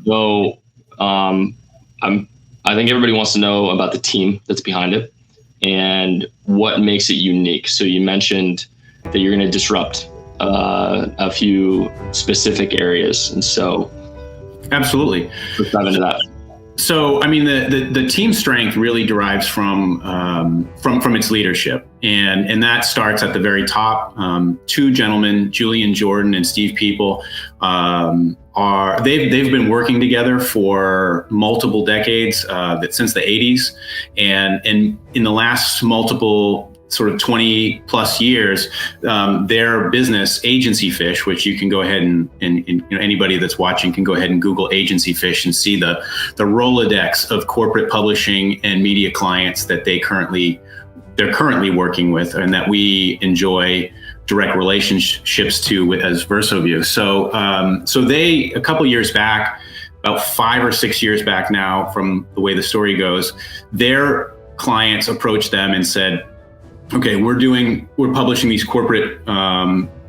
So I think everybody wants to know about the team that's behind it and what makes it unique. So you mentioned that you're going to disrupt a few specific areas, and so absolutely, let's dive into that. So, I mean, the team strength really derives from its leadership, and that starts at the very top. Two gentlemen, Julian Jordan and Steve People, they've been working together for multiple decades, since the 80s, and in the last multiple sort of 20 plus years, their business, Agency Fish, which you can go ahead and anybody that's watching can go ahead and Google Agency Fish and see the Rolodex of corporate publishing and media clients that they're currently working with, and that we enjoy direct relationships to as VersoView. So they, a couple years back, about 5 or 6 years back now, from the way the story goes, their clients approached them and said, okay, we're publishing these corporate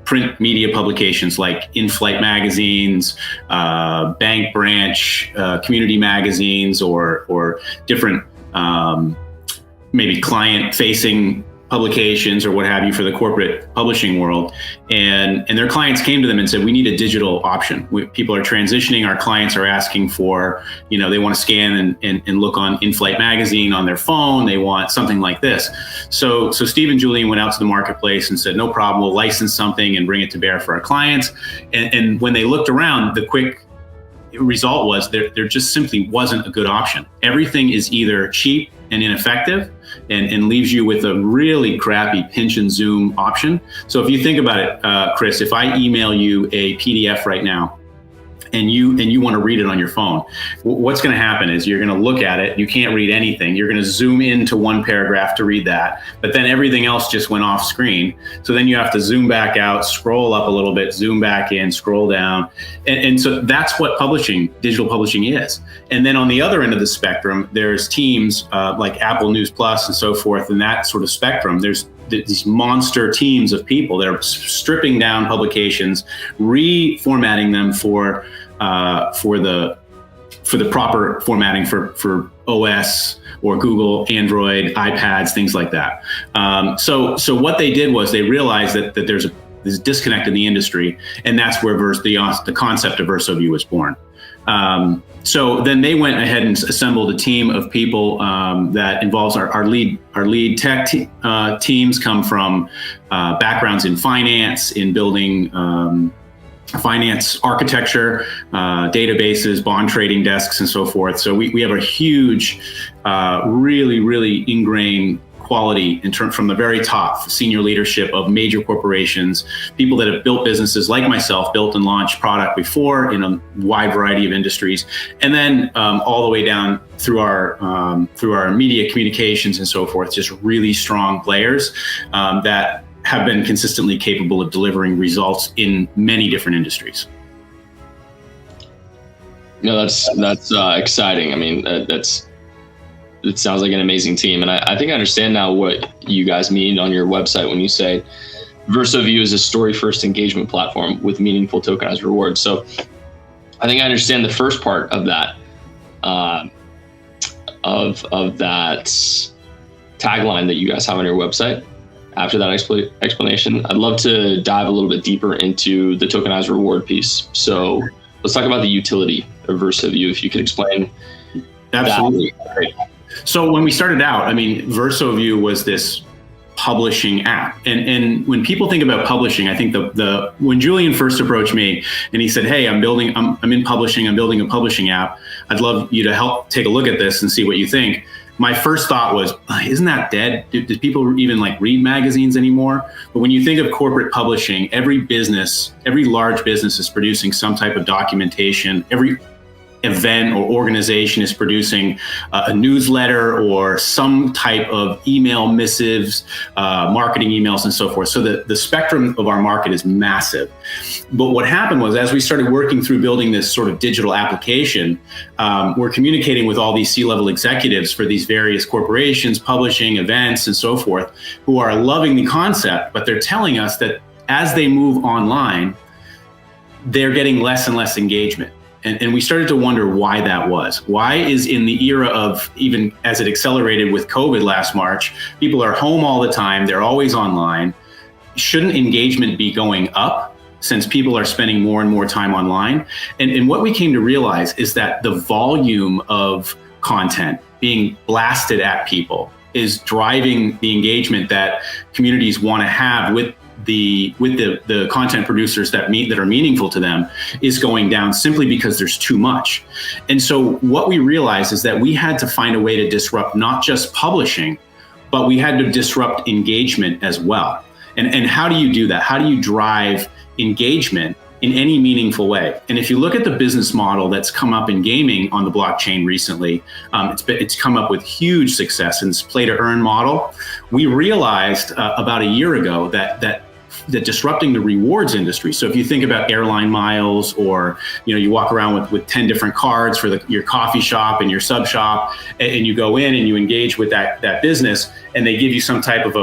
print media publications like in-flight magazines, bank branch, community magazines, or different maybe client-facing publications or what have you for the corporate publishing world. And their clients came to them and said, we need a digital option. People are transitioning. Our clients are asking for, they want to scan and look on in-flight magazine on their phone. They want something like this. So Steve and Julian went out to the marketplace and said, no problem, we'll license something and bring it to bear for our clients. And when they looked around, the quick result was there just simply wasn't a good option. Everything is either cheap and ineffective and leaves you with a really crappy pinch and zoom option. So if you think about it, Chris, if I email you a PDF right now and you want to read it on your phone, what's going to happen is you're going to look at it. You can't read anything. You're going to zoom into one paragraph to read that, but then everything else just went off screen. So then you have to zoom back out, scroll up a little bit, zoom back in, scroll down. And so that's what digital publishing is. And then on the other end of the spectrum, there's teams like Apple News Plus and so forth, and that sort of spectrum. There's these monster teams of people that are stripping down publications, reformatting them for the proper formatting for OS or Google, Android, iPads, things like that. So what they did was they realized that there's this disconnect in the industry, and that's where the concept of VersoView was born. So then they went ahead and assembled a team of people that involves our lead tech teams come from backgrounds in finance, in building finance architecture, databases, bond trading desks, and so forth. So we have a huge, really, really ingrained quality from the very top, senior leadership of major corporations, people that have built businesses like myself, built and launched product before in a wide variety of industries, and then all the way down through our media communications and so forth, just really strong players that have been consistently capable of delivering results in many different industries. No, that's exciting. I mean, it sounds like an amazing team. And I think I understand now what you guys mean on your website when you say VersoView is a story-first engagement platform with meaningful tokenized rewards. So I think I understand the first part of that, of that tagline that you guys have on your website. After that explanation, I'd love to dive a little bit deeper into the tokenized reward piece. So let's talk about the utility of VersoView. If you could explain. Absolutely. That. So when we started out, I mean, VersoView was this publishing app. And when people think about publishing, I think when Julian first approached me and he said, hey, I'm in publishing, I'm building a publishing app. I'd love you to help take a look at this and see what you think. My first thought was, isn't that dead? Do people even read magazines anymore? But when you think of corporate publishing, every large business is producing some type of documentation. Every event or organization is producing a newsletter or some type of email missives, marketing emails, and so forth. So the spectrum of our market is massive. But what happened was, as we started working through building this sort of digital application, we're communicating with all these C-level executives for these various corporations, publishing, events, and so forth, who are loving the concept, but they're telling us that as they move online, they're getting less and less engagement. And we started to wonder why that was. Why is, in the era of, even as it accelerated with COVID last March, people are home all the time, they're always online. Shouldn't engagement be going up since people are spending more and more time online? And what we came to realize is that the volume of content being blasted at people is driving the engagement that communities want to have with the content producers that are meaningful to them is going down, simply because there's too much. And so what we realized is that we had to find a way to disrupt not just publishing, but we had to disrupt engagement as well. And how do you do that? How do you drive engagement in any meaningful way? And if you look at the business model that's come up in gaming on the blockchain recently, it's come up with huge success, and it's play to earn model. We realized about a year ago that disrupting the rewards industry. So if you think about airline miles, or you walk around with 10 different cards for your coffee shop and your sub shop, and you go in and you engage with that business, and they give you some type of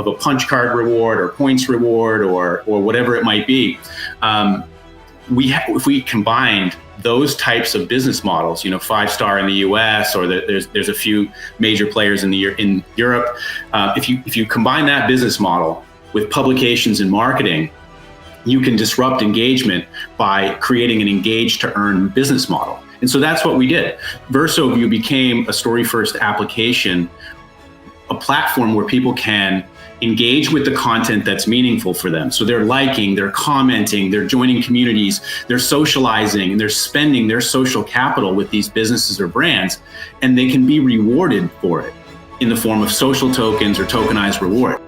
a punch card reward or points reward or whatever it might be. If we combined those types of business models, 5-star in the US, or there's a few major players in Europe. If you combine that business model with publications and marketing, you can disrupt engagement by creating an engage to earn business model. And so that's what we did. VersoView became a story-first application, a platform where people can engage with the content that's meaningful for them. So they're liking, they're commenting, they're joining communities, they're socializing, and they're spending their social capital with these businesses or brands, and they can be rewarded for it in the form of social tokens or tokenized reward.